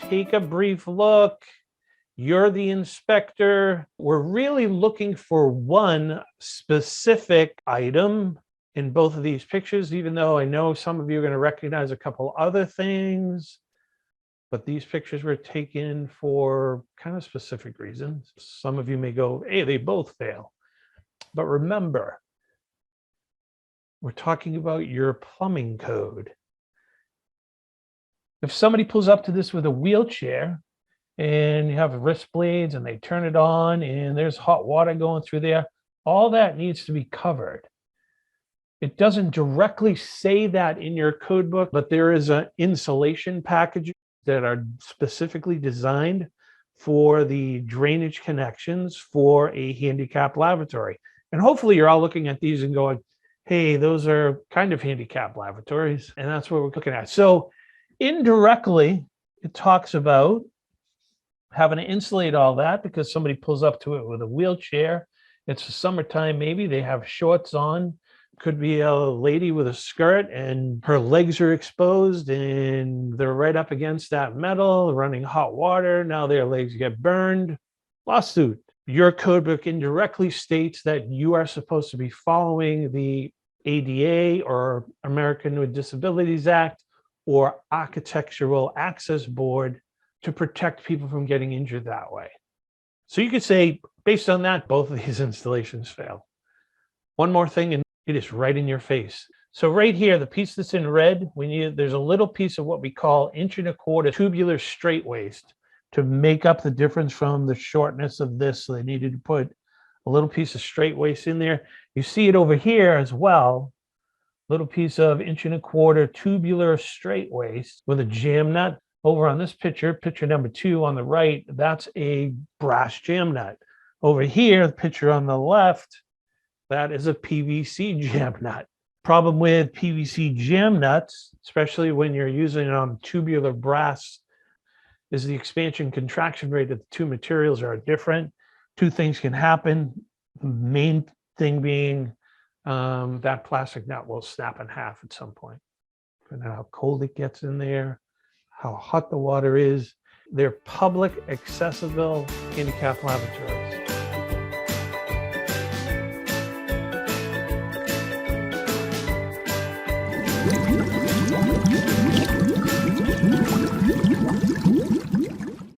take a brief look. You're the inspector. We're really looking for one specific item in both of these pictures, even though I know some of you are going to recognize a couple other things. But these pictures were taken for kind of specific reasons. Some of you may go, hey, they both fail. But remember, we're talking about your plumbing code. If somebody pulls up to this with a wheelchair and you have wrist blades and they turn it on and there's hot water going through there, all that needs to be covered. It doesn't directly say that in your code book, but there is an insulation package that are specifically designed for the drainage connections for a handicap lavatory. And hopefully you're all looking at these and going, hey, those are kind of handicap lavatories. And that's what we're looking at. So indirectly, it talks about having to insulate all that because somebody pulls up to it with a wheelchair. It's the summertime, maybe they have shorts on. Could be a lady with a skirt and her legs are exposed and they're right up against that metal, running hot water. Now their legs get burned. Lawsuit. Your code book indirectly states that you are supposed to be following the ADA or American with Disabilities Act or Architectural Access Board to protect people from getting injured that way. So you could say, based on that, both of these installations fail. One more thing, and it is right in your face. So right here, the piece that's in red, there's a little piece of what we call 1¼ inch tubular straight waist to make up the difference from the shortness of this. So they needed to put a little piece of straight waist in there. You see it over here as well. Little piece of 1¼ inch tubular straight waist with a jam nut. Over on this picture number 2 on the right, that's a brass jam nut. Over here, the picture on the left, that is a PVC jam nut. Problem with PVC jam nuts, especially when you're using it on tubular brass, is the expansion contraction rate of the two materials are different. Two things can happen. The main thing being that plastic nut will snap in half at some point. Depending on how cold it gets in there, how hot the water is. They're public, accessible handicap lavatories.